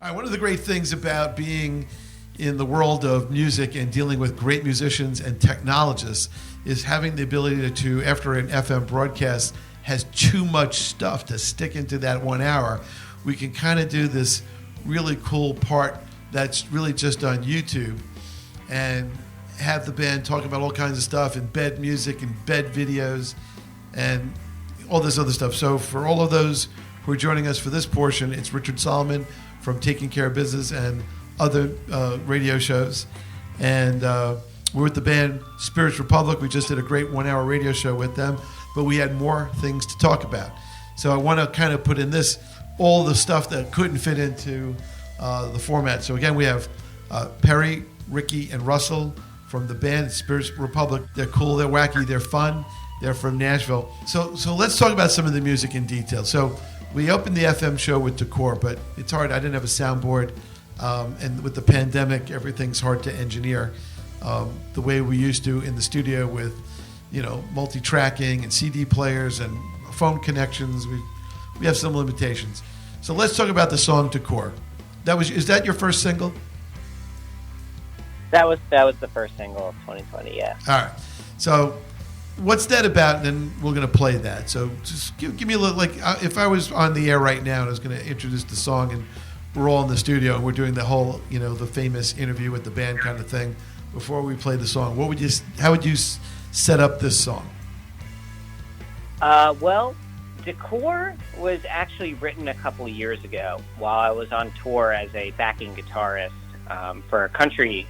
All right, one of the great things about being in the world of music and dealing with great musicians and technologists is having the ability to, after an FM broadcast has too much stuff to stick into that 1 hour, we can kind of do this really cool part that's really just on YouTube and have the band talk about all kinds of stuff, embed music, embed videos, and all this other stuff. So for all of those who are joining us for this portion, it's Richard Solomon from Taking Care of Business and other radio shows. And we're with the band Spirits Republic. We just did a great 1 hour radio show with them, but we had more things to talk about. So I want to kind of put in this, all the stuff that couldn't fit into the format. So again, we have Perry, Ricky, and Russell from the band Spirits Republic. They're cool, they're wacky, they're fun. They're from Nashville. So let's talk about some of the music in detail. So we opened the FM show with Decor, but it's hard. I didn't have a soundboard. And with the pandemic, everything's hard to engineer the way we used to in the studio with, multi-tracking and CD players and phone connections. We have some limitations. So let's talk about the song Decor. Is that your first single? That was the first single of 2020, yeah. All right. So what's that about? And then we're going to play that. So just give me a little, if I was on the air right now and I was going to introduce the song and we're all in the studio and we're doing the whole, the famous interview with the band kind of thing, before we play the song, how would you set up this song? Well, Decor was actually written a couple of years ago while I was on tour as a backing guitarist for a country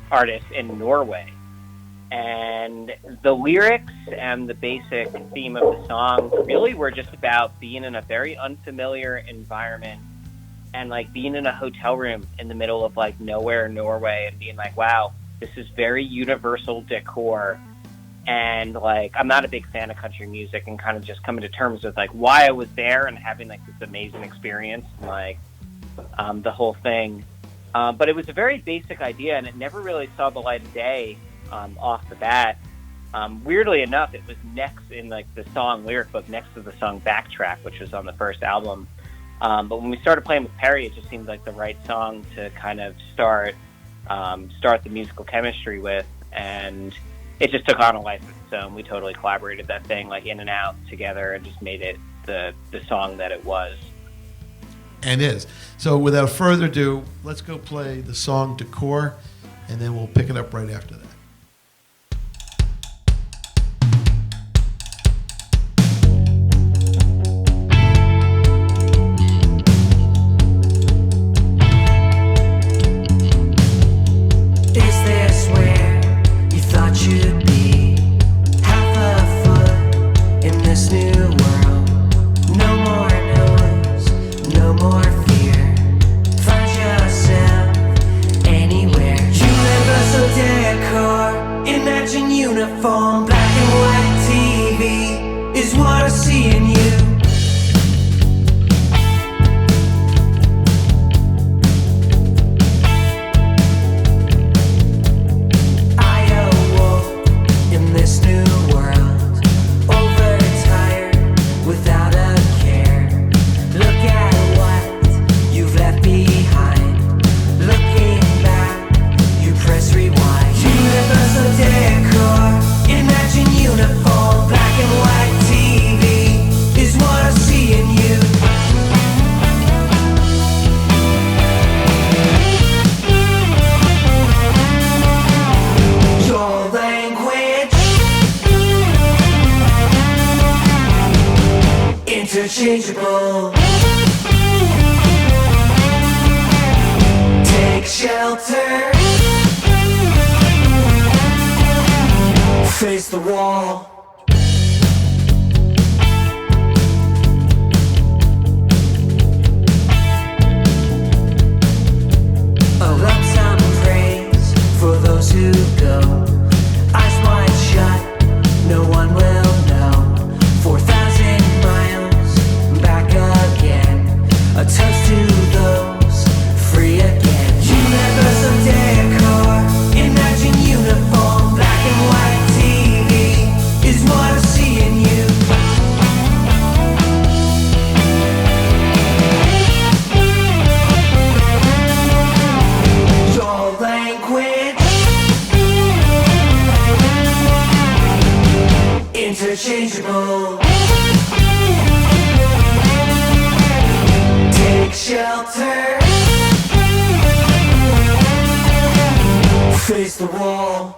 artist in Norway. And the lyrics and the basic theme of the song really were just about being in a very unfamiliar environment and being in a hotel room in the middle of nowhere in Norway and being wow, this is very universal decor. And I'm not a big fan of country music and kind of just coming to terms with why I was there and having this amazing experience and the whole thing. But it was a very basic idea and it never really saw the light of day. Off the bat. Weirdly enough, it was next in the song lyric book next to the song Backtrack, which was on the first album. But when we started playing with Perry, it just seemed like the right song to kind of start the musical chemistry with, and it just took on a life of its own. We totally collaborated that thing in and out together and just made it the song that it was. And is. So without further ado, let's go play the song Decor, and then we'll pick it up right after that. Uniform, black and white TV is what I see in you. I awoke in this new world, overtired, without a care. Look at what you've left behind. Looking back, you press rewind. Universal decor. Imagine uniform, black and white TV is what I see in you. Your language interchangeable. Take shelter. Face the wall. A lump sum praise for those who go. Eyes wide shut, no one will know. 4,000 miles back again. A toast to those free again. Universal decor. Imagine uniform, black and white TV is interchangeable. Take shelter. Face the wall.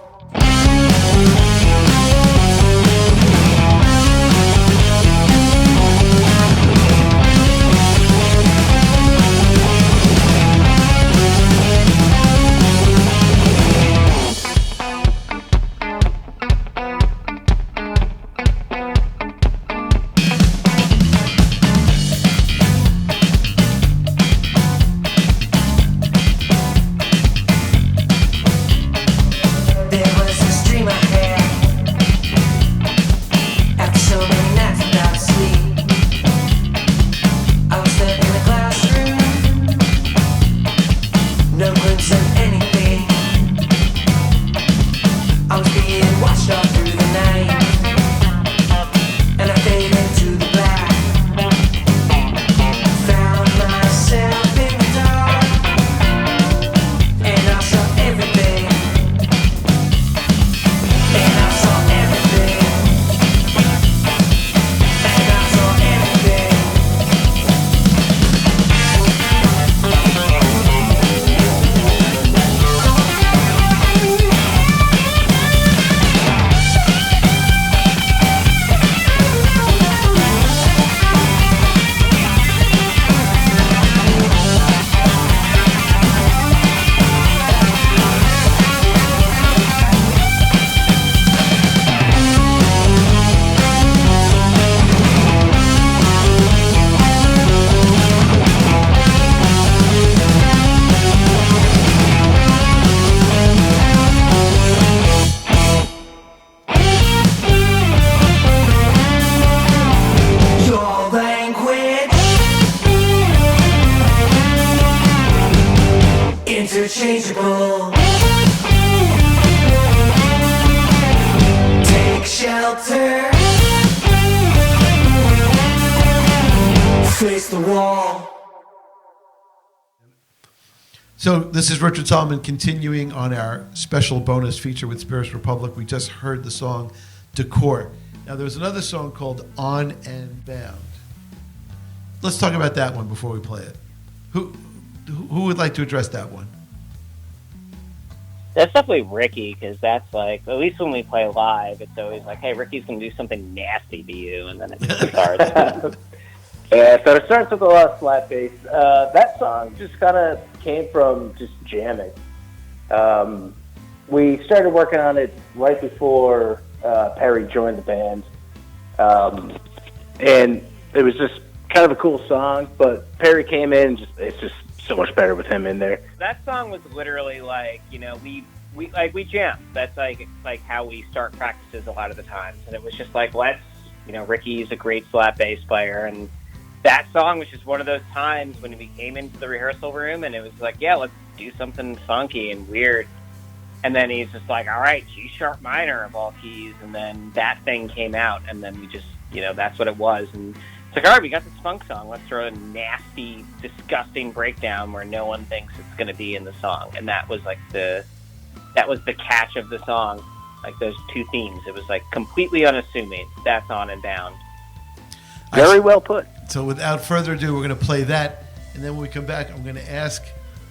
Interchangeable. Take shelter. Face the wall. So this is Richard Solomon continuing on our special bonus feature with Spirits Republic. We just heard the song Decor. Now there was another song called On and Bound. Let's talk about that one before we play it. Who would like to address that one? That's definitely Ricky, because that's like, at least when we play live, it's always like, hey, Ricky's going to do something nasty to you, and then it starts. Yeah, so it starts with a lot of slap bass. That song just kind of came from just jamming. We started working on it right before Perry joined the band. And it was just kind of a cool song, but Perry came in and it's just so much better with him in there. That song was literally like, you know, we jam. That's like how we start practices a lot of the times. And it was just like, Ricky's a great slap bass player, and that song was just one of those times when we came into the rehearsal room and it was like, yeah, let's do something funky and weird. And then he's just like, all right, G sharp minor of all keys. And then that thing came out, and then we just, that's what it was. And it's like, all right, we got this funk song. Let's throw a nasty, disgusting breakdown where no one thinks it's going to be in the song. And that was like the catch of the song, like those two themes. It was like completely unassuming. That's On and Bound. Very well put. So without further ado, we're going to play that, and then when we come back, I'm going to ask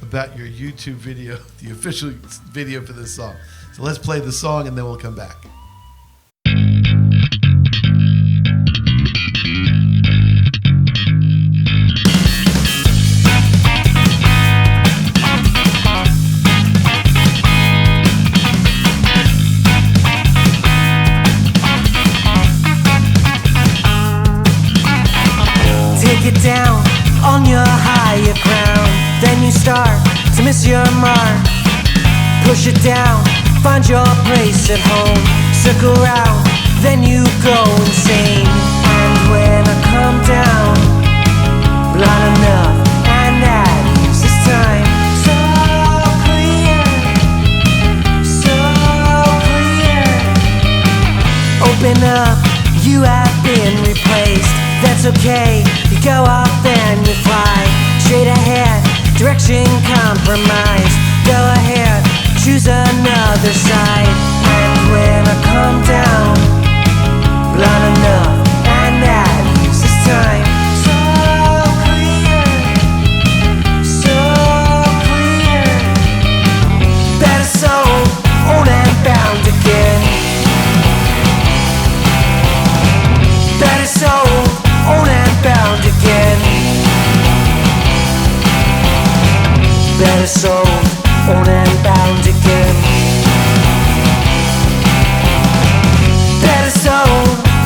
about your YouTube video, the official video for this song. So let's play the song, and then we'll come back. Take it down on your higher ground, then you start to miss your mark. Push it down, find your place at home, circle round, then you go insane. And when I come down, blind enough, and that leaves this time so clear, so clear. Open up, you have been replaced. That's okay, you go off and you fly straight ahead, direction compromised. Go ahead, choose another side. And when I come down, Blood enough, and that leaves this time so clear, so clear. That is so owned and bound again. That is so owned and bound again. That is so owned and bound again. That is so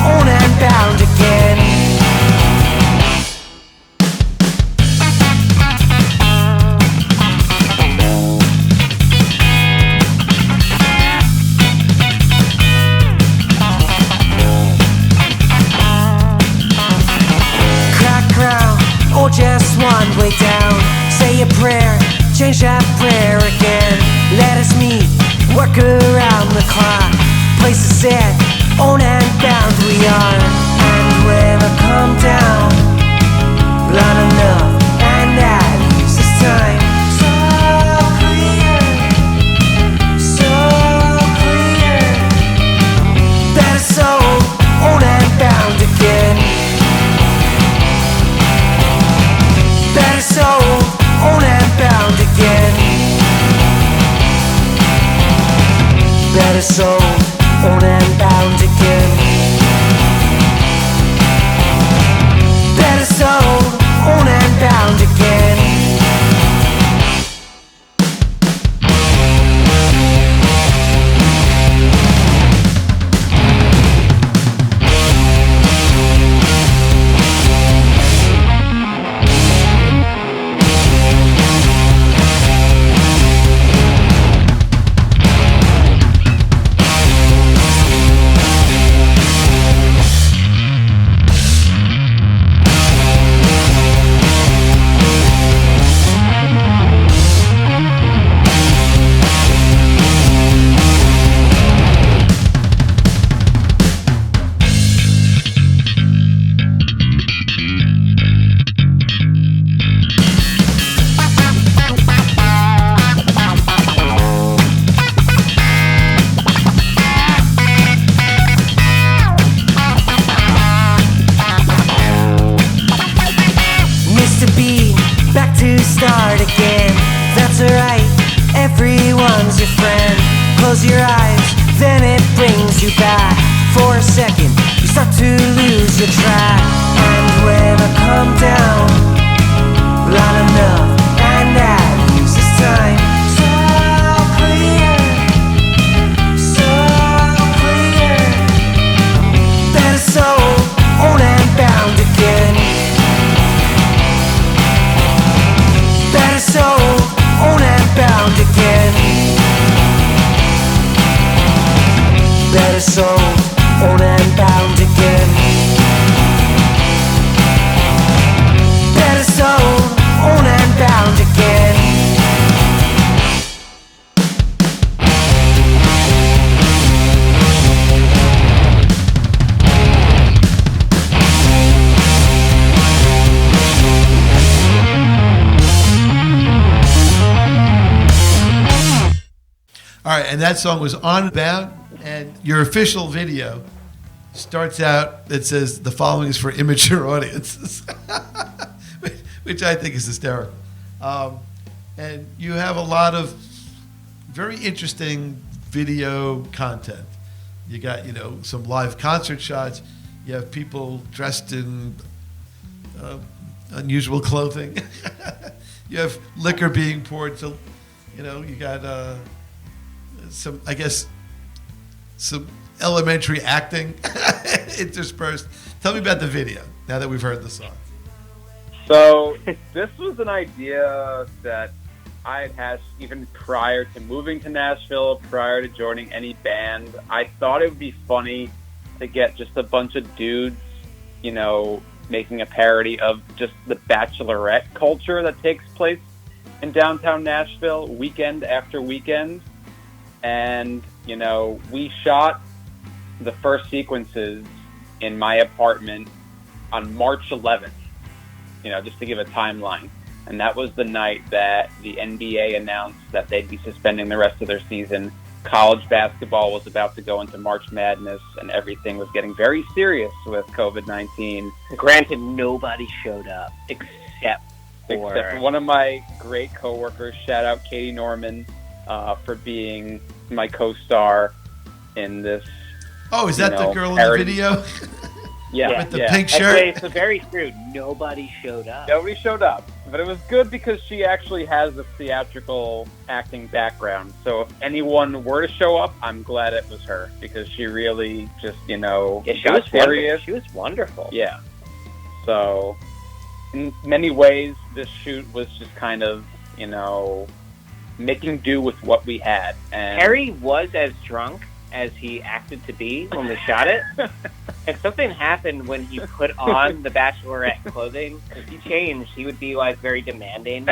owned and bound again. Crack crown, or just one way down. Say a prayer, change that prayer again. Let us meet, work around the clock. Place is set, owned and bound we are. And when I come down, blood enough, and that leaves this time so clear, so clear. That is so owned and bound again. That is so owned and bound again. That is so owned and bound again. That is so owned and bound again. Mr. B, back to start again. That's alright, everyone's your friend. Close your eyes, then it brings you back. For a second, you start to lose your track. And when I come down, blood enough, and that leaves this time so clear, so clear. That is so owned and bound again. That is so owned and bound again. That is so owned and bound again. That is so owned and bound again. All right, and that song was On Bound, and your official video starts out that says the following is for immature audiences, which I think is hysterical. And you have a lot of very interesting video content. You got, some live concert shots. You have people dressed in unusual clothing. You have liquor being poured. So, you got some elementary acting interspersed. Tell me about the video now that we've heard the song. So this was an idea that I had had even prior to moving to Nashville, prior to joining any band. I thought it would be funny to get just a bunch of dudes, making a parody of just the bachelorette culture that takes place in downtown Nashville weekend after weekend. And, we shot the first sequences in my apartment on March 11th, just to give a timeline. And that was the night that the NBA announced that they'd be suspending the rest of their season, college basketball was about to go into March Madness, and everything was getting very serious with COVID-19. Granted, nobody showed up except for one of my great coworkers. Shout out Katie Norman for being my co-star in this. Oh, is that the girl in the video? Yeah, with the pink shirt. It's very true. Nobody showed up. Nobody showed up, but it was good because she actually has a theatrical acting background. So if anyone were to show up, I'm glad it was her because she really just, she got serious. She was wonderful. Yeah. So in many ways, this shoot was just kind of, making do with what we had. And Harry was as drunk as he acted to be when we shot it. And something happened when he put on the Bachelorette clothing, because he changed. He would be, very demanding.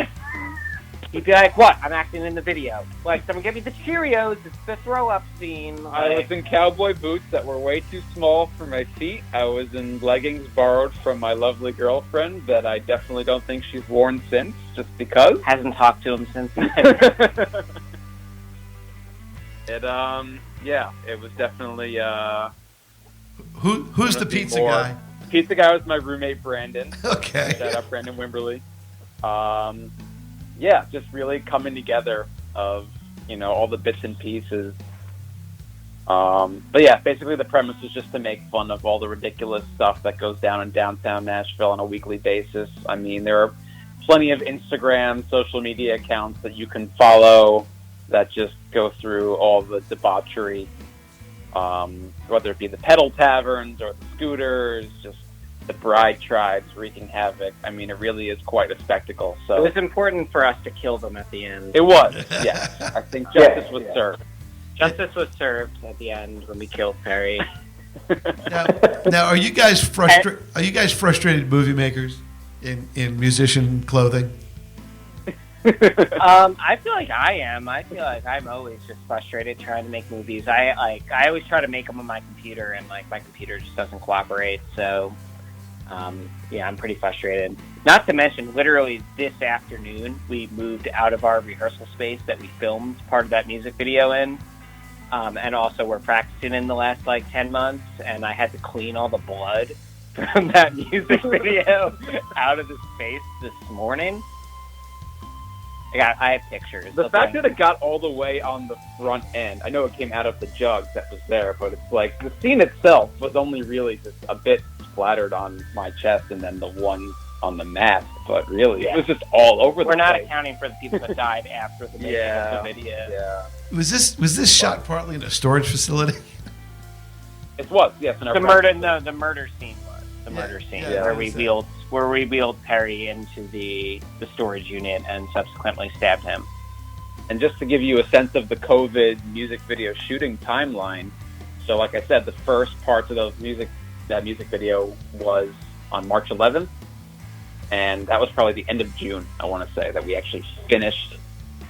He'd be like, what? I'm acting in the video. Someone give me the Cheerios. It's the throw-up scene. I was in cowboy boots that were way too small for my feet. I was in leggings borrowed from my lovely girlfriend that I definitely don't think she's worn since, just because. Hasn't talked to him since then. It was definitely, Who's the pizza guy? Pizza guy was my roommate, Brandon. Okay. Shout out Brandon Wimberly. Just really coming together of, all the bits and pieces. Basically the premise is just to make fun of all the ridiculous stuff that goes down in downtown Nashville on a weekly basis. I mean, there are plenty of Instagram, social media accounts that you can follow that just go through all the debauchery, whether it be the pedal taverns or the scooters, just the bride tribes wreaking havoc. I mean, it really is quite a spectacle. So it was important for us to kill them at the end. It was, yes. I think justice was served. Justice was served at the end when we killed Perry. Now, are you guys frustrated movie makers in musician clothing? I feel like I am. I feel like I'm always just frustrated trying to make movies. I always try to make them on my computer, and my computer just doesn't cooperate. So, I'm pretty frustrated. Not to mention, literally this afternoon, we moved out of our rehearsal space that we filmed part of that music video in, and also we're practicing in the last 10 months, and I had to clean all the blood from that music video out of the space this morning. I have pictures. The fact that it got all the way on the front end, I know it came out of the jug that was there, but it's the scene itself was only really just a bit splattered on my chest and then the one on the mask, but really it was just all over the place. We're not accounting for the people that died after the making of the video. Yeah. Was this shot partly in a storage facility? It was, yes. The murder scene was the murder scene where we wheeled Perry into the storage unit and subsequently stabbed him. And just to give you a sense of the COVID music video shooting timeline, so like I said, the first parts of that music video was on March 11th, and that was probably the end of June, I want to say, that we actually finished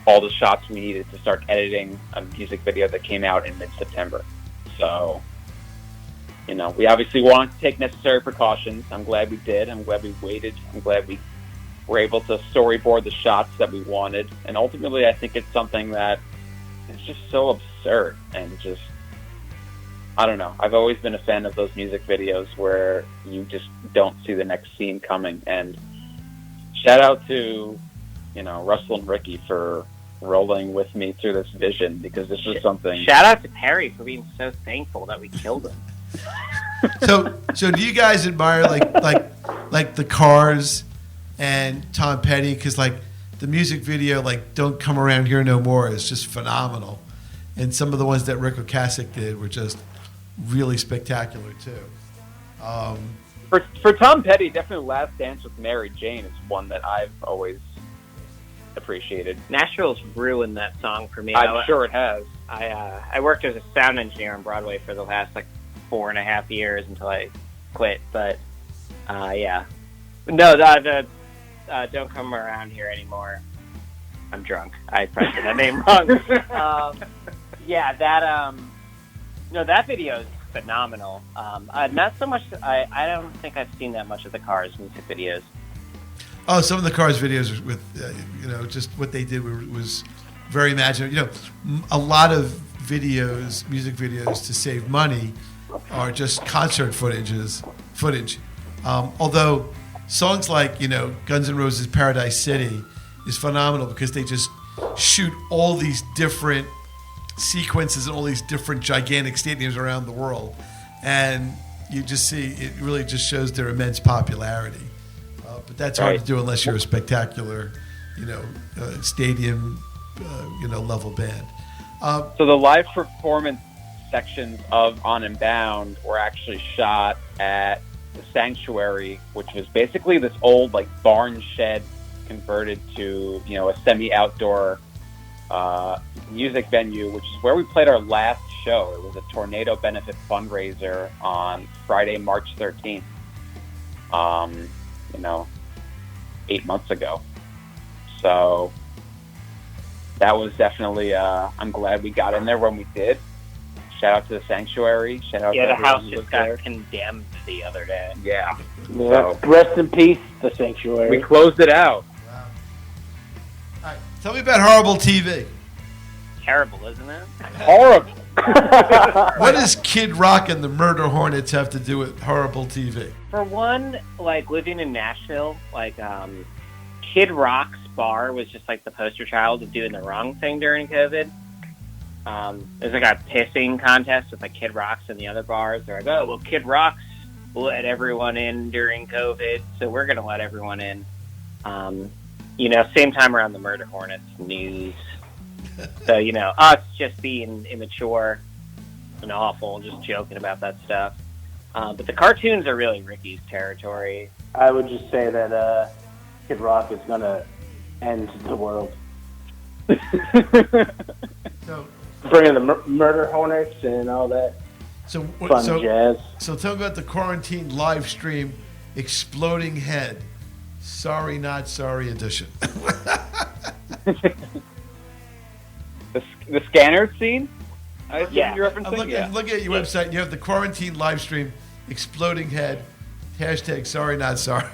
all the shots we needed to start editing a music video that came out in mid-September. So, we obviously wanted to take necessary precautions. I'm glad we did. I'm glad we waited. I'm glad we were able to storyboard the shots that we wanted. And ultimately, I think it's something that is just so absurd and just, I don't know. I've always been a fan of those music videos where you just don't see the next scene coming. And shout out to, Russell and Ricky for rolling with me through this vision, because this was something. Shout out to Perry for being so thankful that we killed him. So do you guys admire like the Cars and Tom Petty? Because the music video "Don't Come Around Here No More" is just phenomenal, and some of the ones that Rick Ocasek did were just really spectacular too. For Tom Petty, definitely "Last Dance with Mary Jane" is one that I've always appreciated. Nashville's ruined that song for me. I'm sure it has. I worked as a sound engineer on Broadway for the last 4.5 years until I quit. But no, Don't Come Around Here Anymore. I'm drunk. I pressed that name wrong. That video is phenomenal. Not so much. I don't think I've seen that much of the Cars music videos. Oh, some of the Cars videos with just what they did was very imaginative. A lot of music videos to save money are just concert footage. Although songs like, Guns N' Roses' Paradise City is phenomenal because they just shoot all these different sequences in all these different gigantic stadiums around the world. And you just see, it really just shows their immense popularity. But that's hard to do unless you're a spectacular, stadium, level band. So the live performance sections of On and Bound were actually shot at the Sanctuary, which was basically this old barn shed converted to a semi-outdoor music venue, which is where we played our last show. It was a tornado benefit fundraiser on Friday, March 13th. 8 months ago. So that was definitely I'm glad we got in there when we did. Shout out to the Sanctuary. Shout out to the house who just was got there. condemned the other day. Yeah. Yeah. Rest in peace, the Sanctuary. We closed it out. Wow. All right, tell me about Horrible TV. Terrible, isn't it? Horrible. What does Kid Rock and the Murder Hornets have to do with Horrible TV? For one, living in Nashville, Kid Rock's bar was just the poster child of doing the wrong thing during COVID. There's a pissing contest with Kid Rock's and the other bars. They're like, oh, well, Kid Rock's let everyone in during COVID, so we're going to let everyone in. Same time around the Murder Hornets news. So, us just being immature and awful, just joking about that stuff. But the cartoons are really Ricky's territory. I would just say that Kid Rock is going to end the world. So, Bringing the Murder Hornets and all that fun jazz. So tell me about the quarantine live stream, Exploding Head, Sorry Not Sorry edition. The scanner scene? I assume Yeah. you're referencing? I'm looking at your website. You have the quarantine live stream, Exploding Head, hashtag Sorry Not Sorry.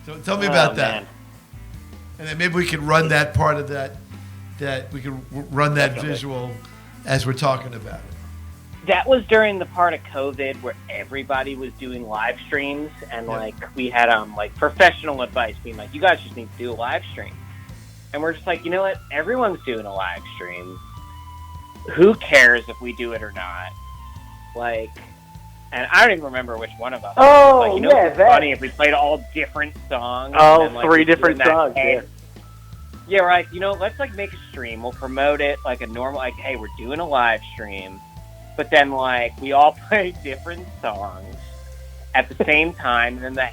So tell me about that. Man. And then maybe we can run that part of that we can run that visual as we're talking about it. That was during the part of COVID where everybody was doing live streams, and we had professional advice being like, you guys just need to do a live stream. And we're just like, you know what? Everyone's doing a live stream. Who cares if we do it or not? And I don't even remember which one of us. Oh, it's funny if we played all different songs. Oh, and then, 3 different songs. Yeah, we're let's make a stream. We'll promote it like a normal, hey, we're doing a live stream. But then we all play different songs at the same time. And then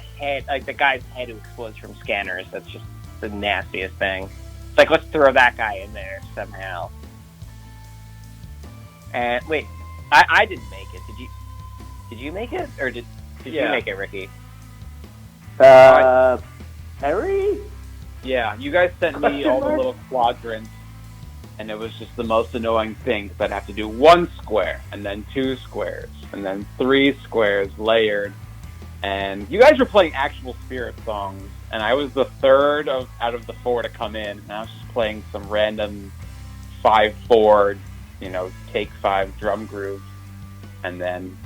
the guy's head who explodes from scanners, that's just the nastiest thing. It's let's throw that guy in there somehow. And wait, I didn't make it. Did you make it? Or did you make it, Ricky? Harry? Yeah, you guys sent me all the little quadrants, and it was just the most annoying thing, because I'd have to do 1 square, and then 2 squares, and then 3 squares layered. And you guys were playing actual Spirit songs, and I was the third out of the 4 to come in, and I was just playing some random 5/4, take 5 drum grooves, and then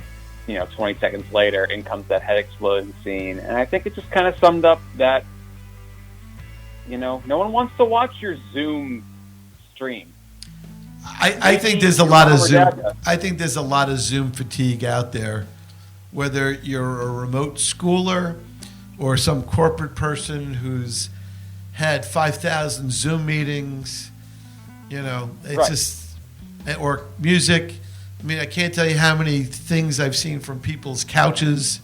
20 seconds later, in comes that head explosion scene. And I think it just kind of summed up that, no one wants to watch your Zoom stream. I think there's a lot of Zoom. I think there's a lot of Zoom fatigue out there, whether you're a remote schooler or some corporate person who's had 5,000 Zoom meetings. It's just, or music. I mean, I can't tell you how many things I've seen from people's couches.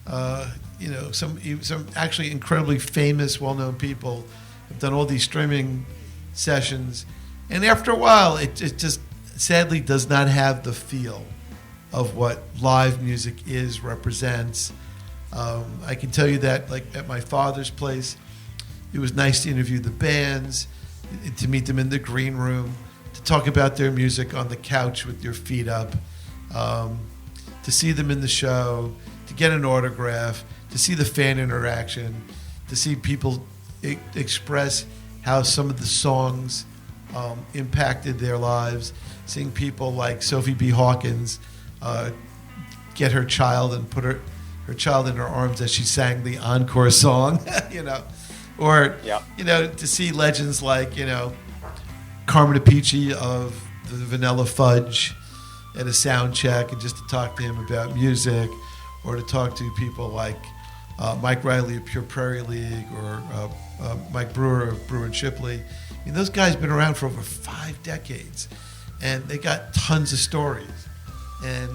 Some actually incredibly famous, well-known people have done all these streaming sessions, and after a while, it just sadly does not have the feel of what live music represents. I can tell you that, at my father's place, it was nice to interview the bands, to meet them in the green room, to talk about their music on the couch with your feet up, to see them in the show, to get an autograph, to see the fan interaction, to see people express how some of the songs impacted their lives. Seeing people like Sophie B. Hawkins get her child and put her child in her arms as she sang the encore song, or to see legends like Carmen Apici of the Vanilla Fudge at a sound check, and just to talk to him about music, or to talk to people like Mike Riley of Pure Prairie League, or Mike Brewer of Brewer and Shipley. I mean, those guys have been around for over 5 decades, and they got tons of stories. And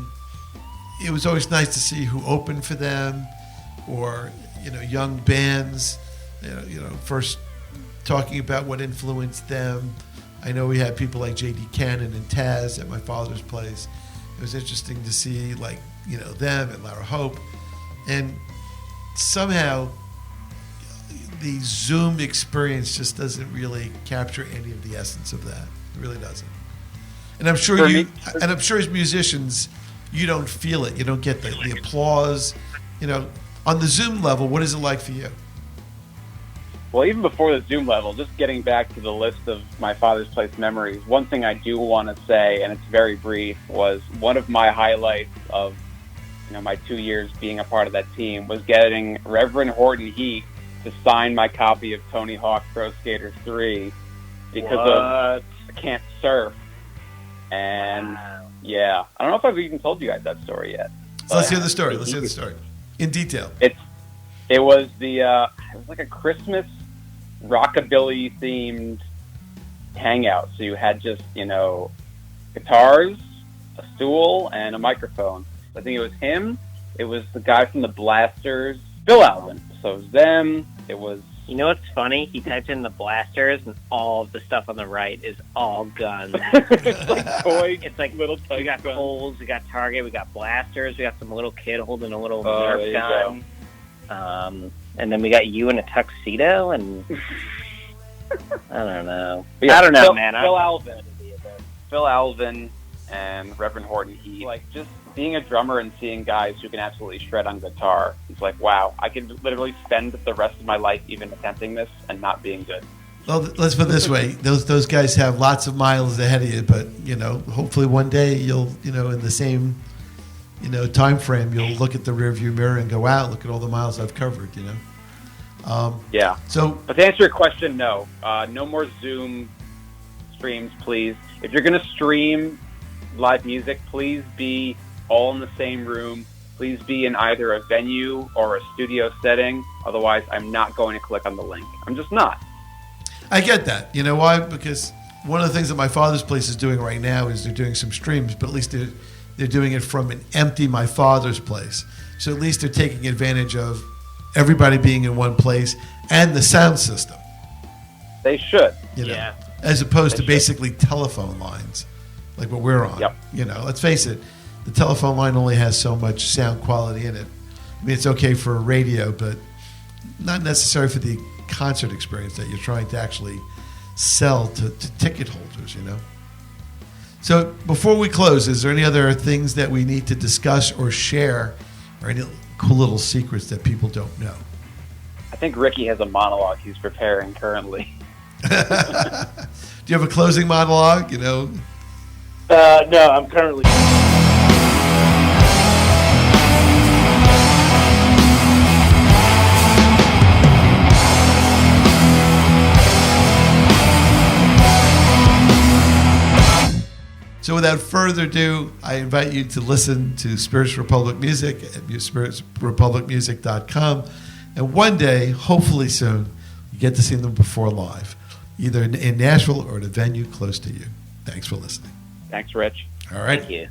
it was always nice to see who opened for them, or young bands, first talking about what influenced them. I know we had people like J.D. Cannon and Taz at my father's place. It was interesting to see them and Lara Hope, and somehow the Zoom experience just doesn't really capture any of the essence of that. It really doesn't. And I'm sure I'm sure as musicians, you don't feel it. You don't get the applause. On the Zoom level, what is it like for you? Well, even before the Zoom level, just getting back to the list of my father's place memories, one thing I do want to say, and it's very brief, was one of my highlights of my 2 years being a part of that team was getting Reverend Horton Heat to sign my copy of Tony Hawk Pro Skater 3 because of I can't surf. And yeah, I don't know if I've even told you guys that story yet. So let's hear the story. Let's hear the story in detail. It was it was like a Christmas rockabilly themed hangout. So you had just guitars, a stool, and a microphone. I think it was him. It was the guy from the Blasters, Phil Alvin. So it was them. It was. You know what's funny? He typed in the Blasters, and all of the stuff on the right is all guns. It's like toys. It's like little. We got Coles, we got Target, we got Blasters, we got some little kid holding a little there Nerf you gun. And then we got you in a tuxedo, and I don't know. Yeah, I don't know, man. Phil Alvin and Reverend Horton Heat. Like, just being a drummer and seeing guys who can absolutely shred on guitar. It's like, wow, I could literally spend the rest of my life even attempting this and not being good. Well, let's put it this way: those guys have lots of miles ahead of you, but hopefully one day you'll in the same time frame, you'll look at the rearview mirror and go, wow, look at all the miles I've covered. Yeah. So, but to answer your question, no more Zoom streams, please. If you're going to stream live music, please be all in the same room. Please be in either a venue or a studio setting. Otherwise, I'm not going to click on the link. I'm just not. I get that. You know why? Because one of the things that my father's place is doing right now is they're doing some streams, but at least they're doing it from an empty my father's place. So at least they're taking advantage of everybody being in one place and the sound system. They should. Yeah. As opposed to basically telephone lines like what we're on. Yep. Let's face it, the telephone line only has so much sound quality in it. I mean, it's okay for radio, but not necessary for the concert experience that you're trying to actually sell to ticket holders, So before we close, is there any other things that we need to discuss or share, or any cool little secrets that people don't know? I think Ricky has a monologue he's preparing currently. Do you have a closing monologue? No, I'm currently. So without further ado, I invite you to listen to Spirits Republic Music at spiritsrepublicmusic.com. And one day, hopefully soon, you get to see them perform live, either in Nashville or at a venue close to you. Thanks for listening. Thanks, Rich. All right. Thank you.